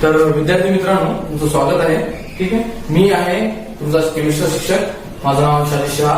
तर विद्यार्थी मित्रांनो, तुमचं स्वागत आहे. ठीक आहे, मी आहे तुमचा केमिस्ट्री शिक्षक. माझं नाव शालेश शहा.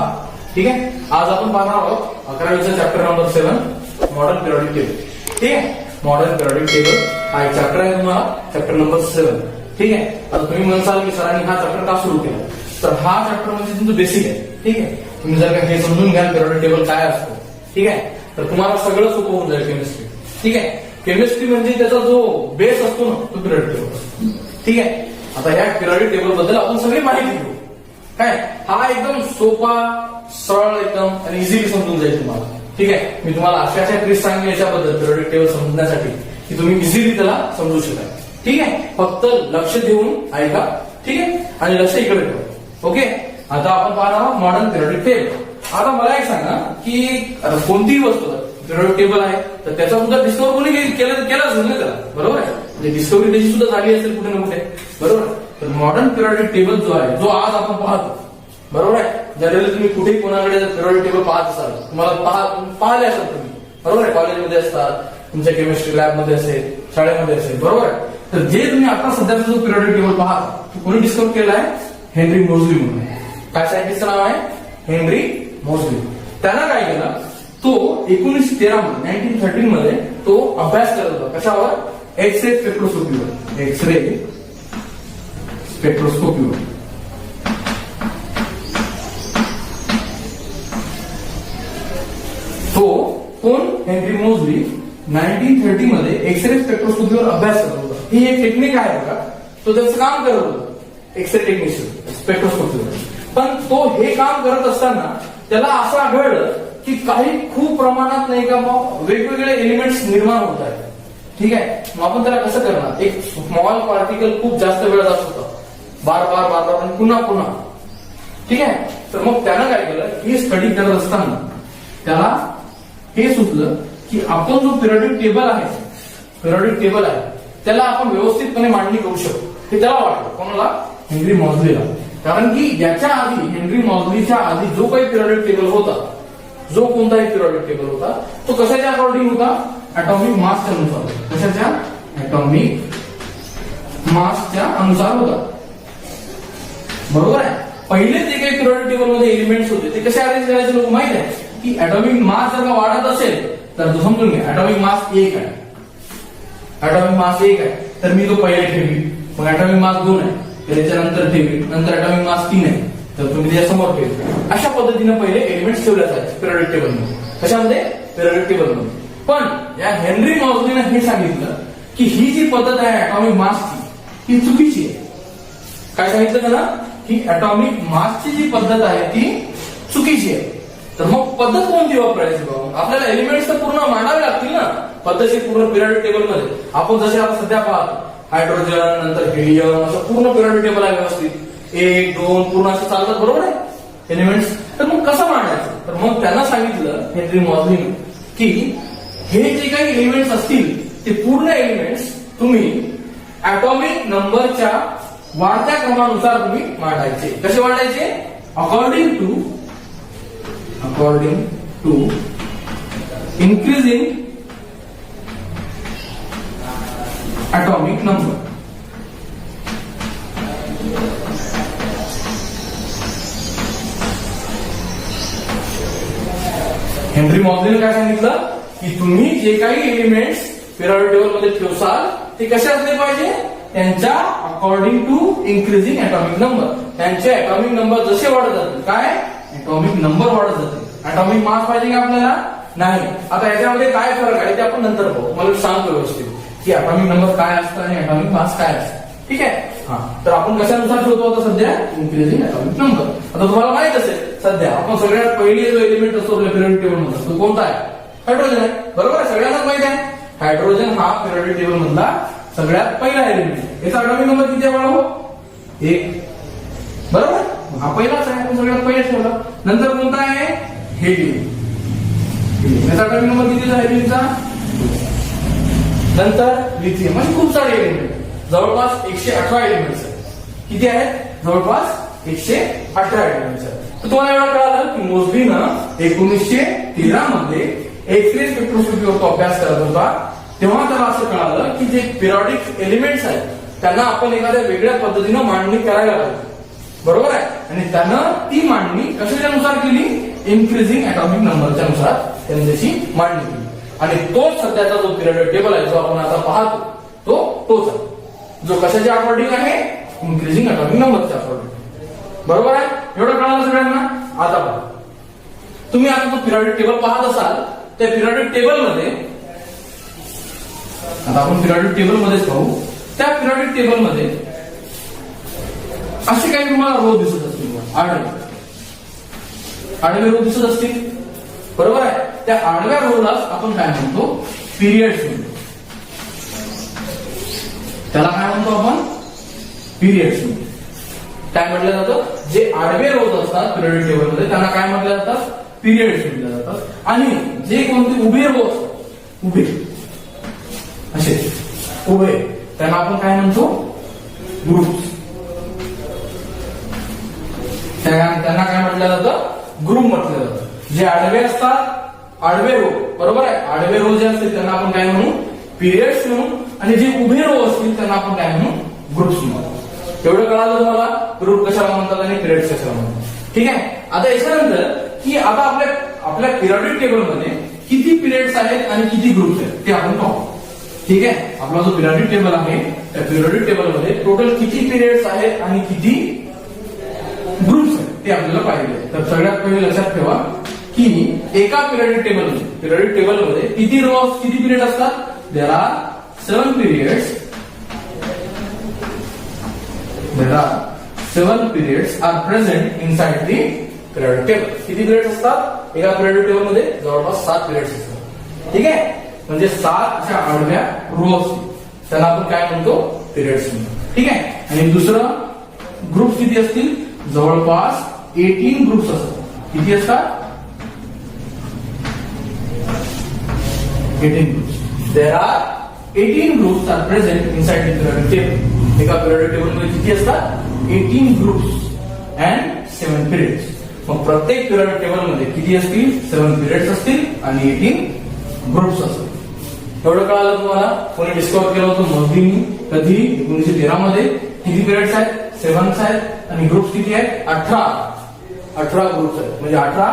ठीक आहे, आज आपण पाहणार आहोत 11वीचा chapter number 7 modern periodic table. ठीक आहे, मॉडर्न पिरियोडिक टेबल हा एक चॅप्टर आहे तुम्हाला, चॅप्टर नंबर 7. ठीक आहे, आता तुम्ही म्हणसाल की सरांनी हा चॅप्टर का सुरू केला, तर हा चॅप्टर म्हणजे तुमचं बेसिक आहे. ठीक आहे, तुम्ही जर का हे समजून घ्याल पिरियोडिक टेबल काय असतं, ठीक आहे, तर तुम्हाला सगळं सोपं होऊन जाईल केमिस्ट्री. ठीक आहे, केमिस्ट्री म्हणजे त्याचा जो बेस असतो ना, तो पिरियोडिक टेबल असतो. ठीक आहे, आता या पिरियोडिक टेबल बद्दल आपण सगळी माहिती घेऊ. काय, हा एकदम सोपा, सरळ एकदम आणि इझिली समजून जाईल तुम्हाला. ठीक आहे, मी तुम्हाला अशा ट्रिक्स सांगेन याच्याबद्दल पिरियोडिक टेबल समजण्यासाठी की तुम्ही इझिली त्याला समजू शकाल. ठीक आहे, फक्त लक्ष देऊन ऐका. ठीक आहे, आणि लक्ष इकडे ठेवा. ओके, आता आपण पाहणार आहोत मॉडर्न पिरियोडिक टेबल. आता मला एक सांगा की कोणतीही वस्तू पिरियोडिक टेबल आहे तर त्याचा सुद्धा डिस्कवर कोणी केला असेल ना त्याला, बरोबर आहे. म्हणजे डिस्कवरी त्याची सुद्धा झाली असेल कुठे ना कुठे, बरोबर. तर मॉडर्न पिरियोडिक टेबल जो आहे, जो आज आपण पाहतो, बरोबर आहे. जनरली तुम्ही कुठेही कोणाकडे पिरियोडिक टेबल पाहत असाल, तुम्हाला पाहिले असाल तुम्ही, बरोबर आहे. कॉलेजमध्ये असतात, तुमच्या केमिस्ट्री लॅबमध्ये असेल, शाळेमध्ये असेल, बरोबर आहे. तर जे तुम्ही आता सध्याचा जो पिरियोडिक टेबल पाहता, तो कोणी डिस्कवर केला आहे? हेनरी मोझली म्हणून. काय सायंटिस्टचं नाव आहे? हेनरी मोझली. त्यानं काय केलं, तो 1913 मध्ये 1913 मध्ये तो अभ्यास करत होता. कशावर? एक्स-रे स्पेक्ट्रोस्कोपीवर. एक्स-रे स्पेक्ट्रोस्कोपीवर. तो कोण? हेनरी मोझली 1930 मध्ये एक्स-रे स्पेक्ट्रोस्कोपीवर अभ्यास करत होता. ही एक टेक्निक आहे बघा, तो त्याचं काम करत होता, एक्स-रे टेक्निशियन स्पेक्ट्रोस्कोपीवर. पण तो हे काम करत असताना त्याला असं आढळलं की काही खूप प्रमाणात नाही का मग वेगवेगळे एलिमेंट्स निर्माण होत आहेत. ठीक आहे, मग आपण त्याला कसं करणार? एक स्मॉल पार्टिकल खूप जास्त वेळ जात होता, बार बार आणि पुन्हा पुन्हा. ठीक आहे, तर मग त्यानं काय केलं, हे स्टडी करत असताना त्याला हे सुचलं की आपण जो पिरियोडिक टेबल आहे त्याला आपण व्यवस्थितपणे मांडणी करू शकतो. हे त्याला वाटलं. कोणाला? हेनरी मॉझलीला. कारण की याच्या आधी, हेनरी मॉझलीच्या आधी जो काही पिरियोडिक टेबल होता, जो कोणताही पिरियोडिक टेबल होता, तो कशाच्या अकॉर्डिंग होता? ऍटॉमिक मासच्या अनुसार. कशाच्या? ऍटॉमिक मासच्या अनुसार होता, बरोबर आहे. पहिले जे काही पिरियोडिक टेबल मध्ये एलिमेंट्स होते ते कसे अरेंज करायचे लोक माहित आहे की ऍटॉमिक मास जर का वाढत असेल तर तो समजून घ्या ऍटॉमिक मास 1 आहे. ऍटॉमिक मास 1 आहे तर मी तो पहिले ठेवी, मग ऍटॉमिक मास 2 आहे तर त्याच्यानंतर ठेवी, नंतर ऍटॉमिक मास 3 आहे तर तुम्ही त्याच्या समोर ठेवी. अशा पद्धतीने पहिले एलिमेंट्स ठेवले जायचे पिरियोडिक टेबल मध्ये. कशामध्ये? पिरियोडिक टेबल मध्ये. पण या हेनरी मॉझलीने हे सांगितलं की ही जी पद्धत आहे ऍटॉमिक मासची, ही चुकीची आहे. काय सांगितलं त्याला? की ऍटॉमिक मासची जी पद्धत आहे ती चुकीची आहे. तर मग पद्धत कोणती वापरायची बाबा? आपल्याला एलिमेंट्स तर पूर्ण मांडावे लागतील ना पद्धतशीर पूर्ण पिरियोडिक टेबल मध्ये. आपण जसे आता सध्या पाहतो हायड्रोजन, नंतर हिलियम, असं पूर्ण पिरियोडिक टेबल आहे व्यवस्थित, 1, 2 पूर्ण असं चालतात, बरोबर आहे एलिमेंट्स. तर मग कसं मांडायचं? तर मग त्यांना सांगितलं हेनरी मॉझलीने की हे जे काही एलिमेंट्स असतील ते पूर्ण एलिमेंट्स तुम्ही ऍटॉमिक नंबरच्या वाढत्या क्रमानुसार तुम्ही मांडायचे. कसे मांडायचे? According to increasing atomic number. Henry मॉझलीने काय सांगितलं की तुम्ही जे काही एलिमेंट्स पिरियोडिक टेबल मध्ये ठेवसाल ते कसे असले पाहिजे? त्यांच्या according to increasing atomic number. त्यांचे ऍटॉमिक नंबर जसे वाढत जातील, काय? ऍटॉमिक नंबर वाढत जातील. ऍटॉमिक मास पाहिजे का आपल्याला? नाही. आता याच्यामध्ये काय फरक आहे ते आपण नंतर पाहू. मला सांगतो व्यवस्थित की ऍटॉमिक नंबर काय असतं आणि ऍटॉमिक मास काय असतं. ठीक आहे, हा. तर आपण कशानुसार ठेवतो आता सध्या? Increasing atomic number. आता तुम्हाला माहित असेल सध्या आपण सगळ्यात पहिले जो एलिमेंट असतो आपल्या पिरियोडिक टेबल मध्ये तो कोणता आहे? हायड्रोजन आहे, बरोबर आहे. सगळ्यांनाच माहित आहे हायड्रोजन हा पिरियोडिक टेबल मधला सगळ्यात पहिला एलिमेंट. याचा ऍटॉमिक नंबर किती आहे बाळा? 1, बरोबर. हा पहिलाच आहे, आपण सगळ्यात पहिले ठेवला. नंतर कोणता आहे? हेलियम. याचा ऍटॉमिक नंबर किती आहे हेलियमचा? नंतर लिथियम. म्हणजे खूप सारे एलिमेंट, जवळपास 118 एलिमेंट्स आहेत. किती आहेत? जवळपास 118 एलिमेंट्स आहेत. तर तुम्हाला एवढं कळालं की मोझलीनं 1913 मध्ये एक्स-रे स्पेक्ट्रोस्कोपीवर तो अभ्यास करत होता. तेव्हा त्याला असं कळालं की जे पिरियोडिक एलिमेंट्स आहेत त्यांना आपण एखाद्या वेगळ्या पद्धतीनं मांडणी करायला पाहिजे, बरोबर आहे. आणि त्यानं ती मांडणी कशाच्यानुसार केली, इन्क्रीजिंग ऍटॉमिक नंबरच्या नुसार त्यांनी त्याची मांडणी केली. आणि तोच सध्याचा जो पिरियडिक टेबल आहे जो आपण आता पाहतो तोच आहे, जो कशाच्या अकॉर्डिंग आहे, इन्क्रीजिंग ऍटॉमिक नंबरच्या अकॉर्डिंग. बरोबर आहे, एवढं कळालं सगळ्यांना. आता बघा, तुम्ही आता जो पिरियडिक टेबल पाहत असाल त्या पिरियडिक टेबल मध्ये, आता आपण पिरियडिक टेबल मध्येच पाहू, त्या पिरियडिक टेबल मध्ये असे काही तुम्हाला रो दिसत असतील, आडवे रो दिसत असतील, बरोबर आहे. त्या आडव्या रोलाच आपण काय म्हणतो, पिरियड्स म्हणतो. त्याला काय म्हणतो आपण, पिरियड्स म्हणतो. काय म्हटलं जातं, जे आडवे रोज असतात पिरियडिक टेबल मध्ये त्यांना काय म्हटलं जातात, पिरियड्स म्हटले जातात. आणि जे कोणते उभे रो असतात, उभे असे उभे, त्यांना आपण काय म्हणतो, ग्रुप्स. त्यांना काय म्हटलं जातं, ग्रुप म्हटलं जातं. जे आडवे असतात, आडवे रो, बरोबर आहे, आडवे रो जे असतील त्यांना आपण काय म्हणू, पिरियड्स म्हणू. आणि जे उभे रो असतील त्यांना आपण काय म्हणू, ग्रुप्स म्हणू. एवढं कळालं तुम्हाला, ग्रुप कशाला म्हणतात आणि पिरियड्स कशाला म्हणतात. ठीक आहे. आता याच्यानंतर की आता आपल्या पिरियडिक टेबल मध्ये किती पिरियड्स आहेत आणि किती ग्रुप्स आहेत ते आपण पाहू. ठीक आहे. आपला जो पिरियडिक टेबल आहे त्या पिरियडिक टेबल मध्ये टोटल किती पिरियड्स आहेत आणि किती ग्रुप्स आहेत ते आपल्याला पाहिजे. तर सगळ्यात पहिले लक्षात ठेवा की एका पिरियडिक टेबल मध्ये किती रोज किती पिरियड असतात, there are 7 periods. There are 7 periods are present inside the periodic table. किती पिरियड्स असतात एका पिरियडिक टेबल मध्ये, जवळपास 7 पिरियड्स असतात. ठीक आहे. म्हणजे 7 अशा आडव्या रो असतील त्यांना आपण काय म्हणतो, पिरियड्स म्हणतो. ठीक आहे. आणि दुसरं, ग्रुप्स किती असतील, जवळपास 18 ग्रुप्स असतात. किती असतात, 18 groups. There are 18 groups are present inside the periodic table. एका पिरियडिक टेबल मध्ये किती असतात, 18 ग्रुप्स अँड 7 पिरियड्स. मग प्रत्येक पिरियडिक टेबल मध्ये किती असतील, 7 पिरियड्स असतील आणि 18 ग्रुप्स असतील. एवढं कळालं तुम्हाला. कोणी डिस्कवर केलं होतं, मोदींनी, कधी, 1913 मध्ये. किती पिरियड्स आहेत, 7 आहेत. आणि ग्रुप्स किती आहेत, 18 ग्रुप्स आहेत. म्हणजे 18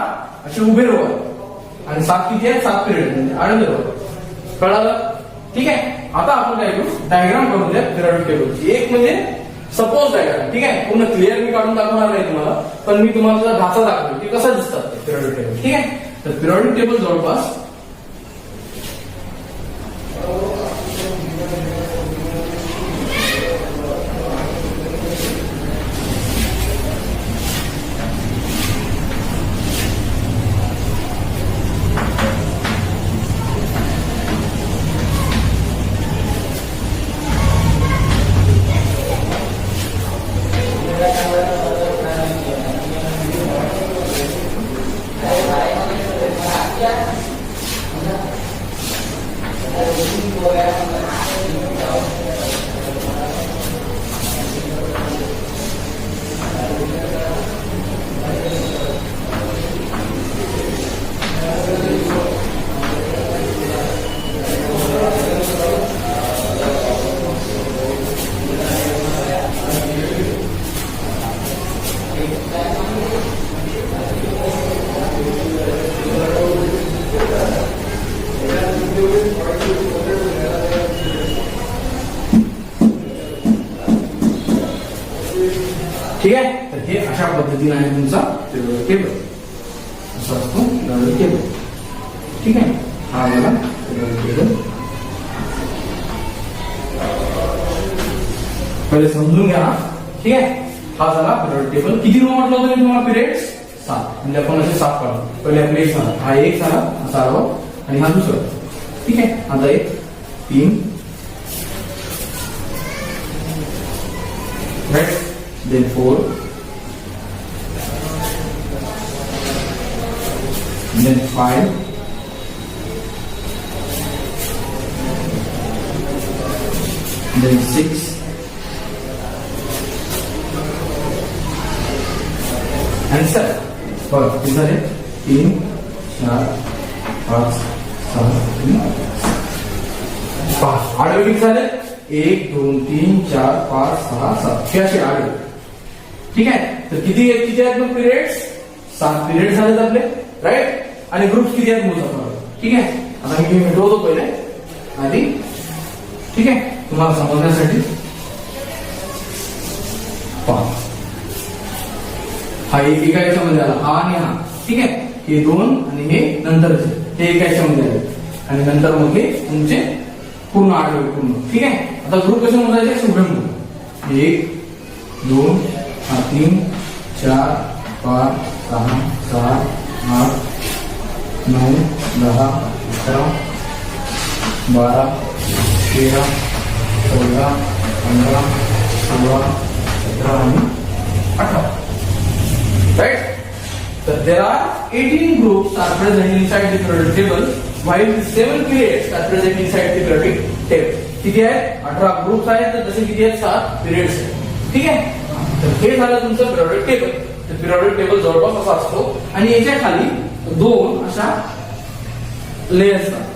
असे उभे रो आहेत आणि 7 किती आहेत, 7 पिरियड म्हणजे आडवे रो. कळालं. ठीक आहे. आता आपण काय करू, डायग्राम करून द्या पिरियडिक टेबलची. एक म्हणजे सपोज डायग्राम. ठीक आहे. पूर्ण क्लिअर मी काढून दाखवणार नाही तुम्हाला, पण मी तुम्हाला त्याचा ढाचा दाखवतो की कसं दिसतात पिरियडिक टेबल. ठीक आहे. तर पिरियडिक टेबल जवळपास ठीक आहे. तर हे अशा पद्धतीने आहे तुमचा पिरियडिक टेबल. असं असतो पिरियडिक टेबल. ठीक आहे. हा मला पिरियडिक टेबल पहिले समजून घ्या. ठीक आहे. हा झाला पिरियडिक टेबल. किती रो म्हटलं होतं तुम्हाला, पिरियड्स 7. म्हणजे आपण असे 7 काढू. पहिले आपले एक झाला, हा एक झाला असा रो आणि हा दुसरा. ठीक आहे. आता 1 3 right, then 4, then 5, then 6, and 7. बघा किती झाले, 3 4 5 6 5. आडवे किती झाले, 1 2 3 4 5 6 7 हे असे आले. ठीक आहे. तर किती आहेत मग पिरियड्स? 7 पिरियड झालेत आपले, राईट. आणि ग्रुप किती आहेत मोजा. ठीक आहे. आता मी मिटवतो पहिले आधी. ठीक आहे, तुम्हाला समजण्यासाठी. हा एका याच्यामध्ये आला, हा आणि हा. ठीक आहे. हे 2 आणि हे नंतरचे हे एका याच्यामध्ये आले. आणि नंतर मग हे तुमचे पूर्ण 8 पूर्ण. ठीक आहे. आता ग्रुप कसे मोजायचे? शुभ्र 1 2 3 4 5 6 7 8 9 10 11 12 13 14 15 16 17 आणि 18. Right? So there are 18 groups are present inside the periodic table, while 7 periods are present inside the periodic table. किती आहेत? 18 ग्रुप्स आहेत, तर तसे किती आहेत? 7 पिरियड्स आहेत. ठीक आहे. तर हे झालं तुमचं पिरियोडिक टेबल. तर पिरियोडिक टेबल जवळपास असा असतो आणि याच्या खाली 2 अशा लेयर्स असतात.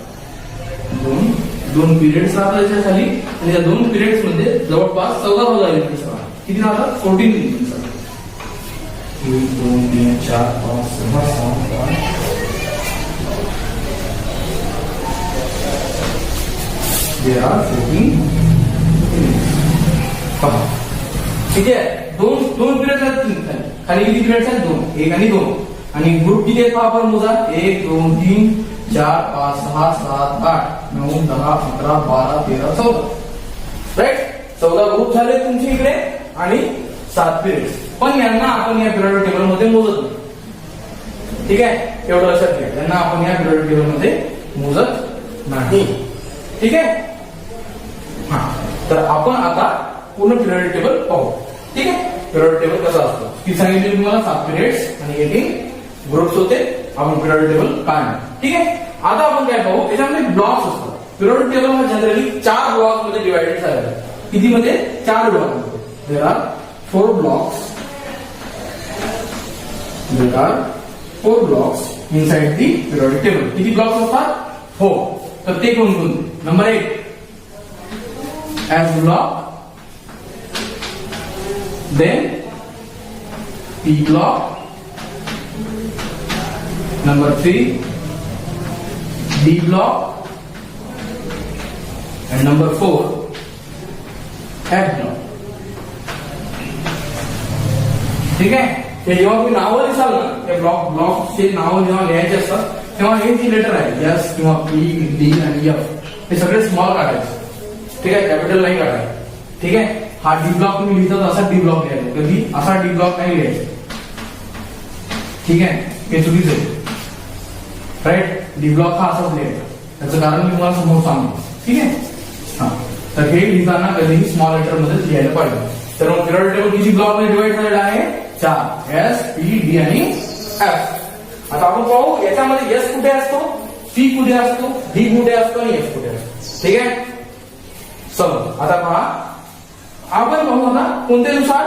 दोन पिरियड्स राहतात याच्या खाली आणि या 2 पिरियड्स मध्ये जवळपास 14 एलिमेंट्स राहतात. किती राहतात? 14 एलिमेंट्स राहतात. 1 2 3 4 5 6 7 8 there are 14 पहा. ठीक आहे. दोन पिरियड आहेत खाली. किती पिरियड्स आहेत? 2. 1 आणि 2. आणि ग्रुप किती आहेत? आपण मोजा. 1 2 3 4 5 6 7 8 9 10 11 12 13 14. राईट. 14 ग्रुप झाले तुमच्या इकडे आणि 7 पिरियड्स. पण यांना आपण या पिरियोडिक टेबल मध्ये मोजत नाही. ठीक आहे. एवढं लक्षात घ्या. यांना आपण या पिरियोडिक टेबल मध्ये मोजत नाही. ठीक आहे. हा, तर आपण आता पूर्ण पिरियोडिक टेबल पाहू. ठीक आहे. पिरियोडिक टेबल कसा असतो ती सांगितली तुम्हाला. 7 पिरियड्स आणि 18 ग्रुप्स होते. आपण पिरियोडिक टेबल काय नाही. ठीक आहे. आता आपण काय पाहू? त्याच्यामध्ये ब्लॉक्स असतात. पिरियोडिक टेबल हा जनरली 4 ब्लॉक्स मध्ये डिवायडेड झालेला आहे. किती मध्ये? 4 ब्लॉक मध्ये. There are 4 blocks. There are 4 blocks inside the periodic table. किती ब्लॉक्स असतात? 4. तर ते कोणकोणते? Number 1 S block, then P block, number 3 D block, and number 4 F block. ठीक आहे. ते जेव्हा तुम्ही नावं लिहाल ना, त्या ब्लॉकचे नावं जेव्हा लिहायचे असतात तेव्हा हे जी लेटर आहे एस किंवा पी डी आणि एफ हे सगळे स्मॉल काढायचे. ठीक आहे. कॅपिटल नाही काढायचं. ठीक आहे. हा डी ब्लॉक तुम्ही लिहितात असा डी ब्लॉक लिहायचा, कधी असा डी ब्लॉक नाही लिहायचा. ठीक आहे. हे चुकीचं आहे. राईट. डी ब्लॉक हा असाच लिहायचा. त्याचं कारण मी तुम्हाला समोर सांगतो. ठीक आहे. हा, तर हे लिहिताना कधीही स्मॉल लेटर मध्ये लिहायला पाहिजे. तर मग पिरियोडिक टेबल किती ब्लॉक मध्ये डिवाइड झालेला आहे? 4. एस पी डी आणि एफ. आता आपण पाहू याच्यामध्ये एस कुठे असतो, पी कुठे असतो, डी कुठे असतो आणि एफ कुठे असतो. ठीक आहे. चला आता पहा. आपण पाहू आता कोणत्यानुसार?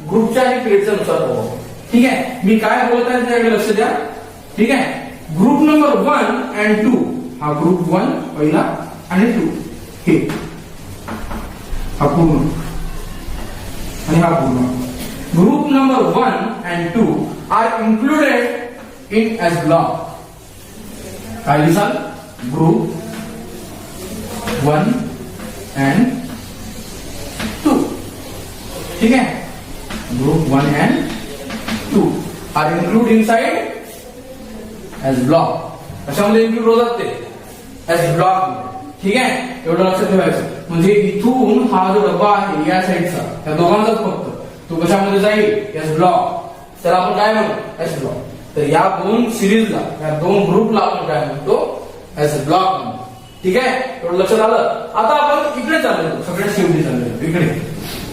ग्रुपच्या आणि पिरियडच्या नुसार पाहू. ठीक आहे. मी काय बोलत आहे त्याकडे लक्ष द्या. ठीक आहे. ग्रुप नंबर 1 and 2 हा ग्रुप 1 पहिला आणि 2 हे हा पूर्ण आणि हा पूर्ण. Group number 1 and 2 are included in as block. काय लिहाल? Group 1 and 2. ठीक है. Group 1 and 2 are included inside as block. कशामध्ये इन्क्लूड होतात ते? as block. ठीक आहे. एवढं लक्षात ठेवायचं. म्हणजे इथून हा जो डब्बा आहे या साईडचा त्या दोघांचाच फक्त तो कशामध्ये जाईल? S block. तर आपण काय म्हणतो? S block. तर या 2 सिरीजला, या 2 ग्रुपला आपण काय म्हणतो? एस ब्लॉक म्हणतो. ठीक आहे. एवढं लक्षात आलं. आता आपण इकडे चाललो, सगळ्यात शेवटी चाललो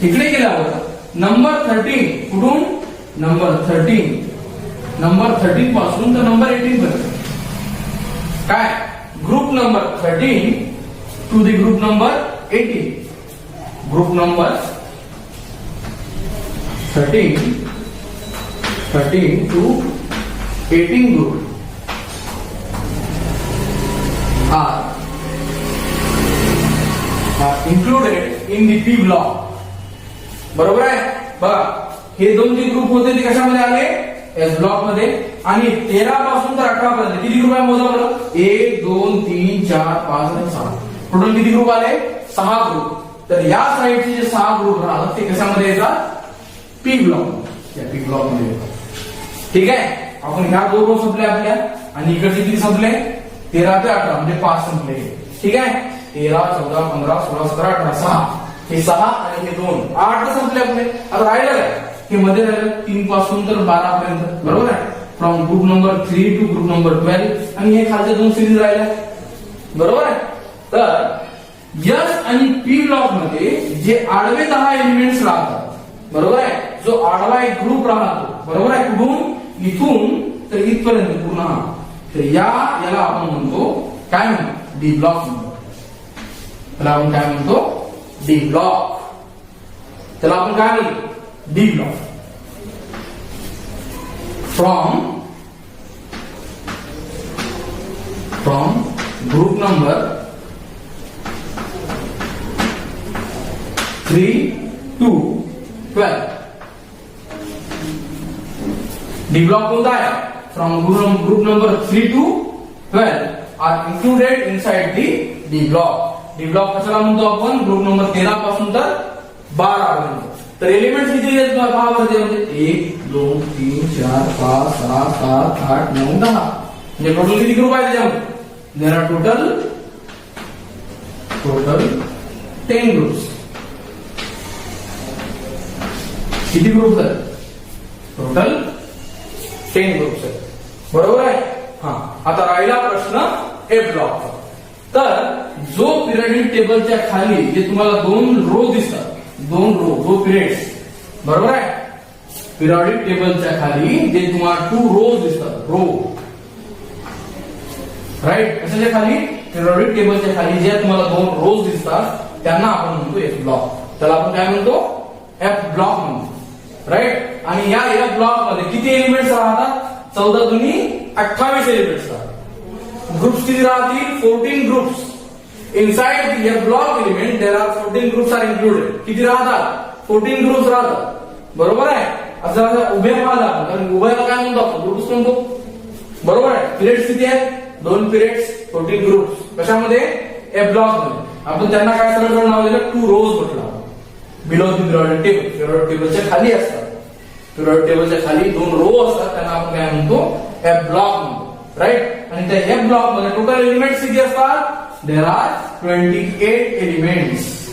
इकडे गेल्यावर नंबर 13 कुठून? नंबर 13 पासून तर नंबर 18 पर्यंत काय? Group number 13 to the group number 18. Group number 13 to 18 group are included in the P block. बरोबर आहे. बघा हे दोन जे ग्रुप होते ते कशामध्ये आले, एस ब्लॉक मध्ये. आणि 13 पासून तर 18 पर्यंत किती ग्रुप आहे मोजा बरं. 1 2 3 4 5 आणि 6 टोटल किती ग्रुप आले, 6 ग्रुप. तर या साईडचे जे 6 ग्रुप राहतात ते कशामध्ये येतात, पी ब्लॉक, या पी ब्लॉक मध्ये येतात. ठीक आहे. आपण ह्या 2 रो संपले आपल्या आणि इकडचे किती संपले, 13 ते 18 म्हणजे 5 संपले. ठीक आहे. 13 14 15 16 17 18 6 हे 6 आणि हे 2 8 संपले आपले. आता राहिलं काय, हे मध्ये राहिलं 3 पासून तर 12 पर्यंत. बरोबर आहे. From group number 3 to group number 12 आणि हे खालच्या 2 सिरीज राहिल्या. बरोबर आहे. तर एस आणि पी ब्लॉक मध्ये जे आडवे 10 एलिमेंट्स राहतात, बरोबर आहे, जो आडवा एक ग्रुप राहतो, बरोबर आहे, कुठून इथून तर इथपर्यंत पूर्ण. तर याला आपण म्हणतो काय म्हणतो, डी ब्लॉक म्हणतो. त्याला आपण काय म्हणतो, डी ब्लॉक. त्याला आपण काय म्हणतो, D block. From group number 3 to 12. D block कोणता आहे, from group number 3 to 12 are included inside D block. D block कशाला म्हणतो आपण, ग्रुप नंबर 13 पासून तर 12 पर्यंत. तर एलिमेंट्स किती आहेत पहा बरं, म्हणजे 1 2 3 4 5 6 7 8 9 10 म्हणजे टोटल किती ग्रुप आहे त्याच्यामध्ये, देर आर टोटल 10 ग्रुप्स. किती ग्रुप्स आहेत, टोटल 10 ग्रुप्स आहेत. बरोबर आहे. हा, आता राहिला प्रश्न एफ ब्लॉकचा. तर जो पिरियडिक टेबलच्या खाली जे तुम्हाला 2 रो दिसतात, 2 रो पिरियड्स, बरोबर आहे, पिरियडिक टेबलच्या खाली जे तुम्हाला 2 रोज दिसतात, रो, राईट, कशाच्या खाली, पिरियडिक टेबलच्या खाली जे तुम्हाला 2 रोज दिसतात त्यांना आपण म्हणतो एफ ब्लॉक. त्याला आपण काय म्हणतो, एफ ब्लॉक म्हणतो. राईट. आणि या एफ ब्लॉक मध्ये किती एलिमेंट्स राहतात, 14 दुनी 28 एलिमेंट्स राहतात. ग्रुप्स किती राहतील, 14 groups. Inside the F block element there are 14 groups are included. किती राहतात, 14 ग्रुप्स राहतात. बरोबर आहे. असं उभे पाहिलं आपण, कारण उभ्याला काय म्हणतो आपण, ग्रुप्स म्हणतो. बरोबर आहे. पिरियड्स किती आहेत, 2 पिरियड्स, 14 ग्रुप्स. कशामध्ये, एफ ब्लॉक मध्ये. आपण त्यांना काय सरळ नाव दिलं, 2 रोज म्हटलं. Below the periodic table, periodic टेबलच्या खाली असतात. पिरियडिक टेबलच्या खाली 2 रो असतात, त्यांना आपण काय म्हणतो, एफ ब्लॉक म्हणतो. राईट. आणि त्या एफ ब्लॉक मध्ये टोटल एलिमेंट्स किती असतात, देर आर 28 एलिमेंट्स.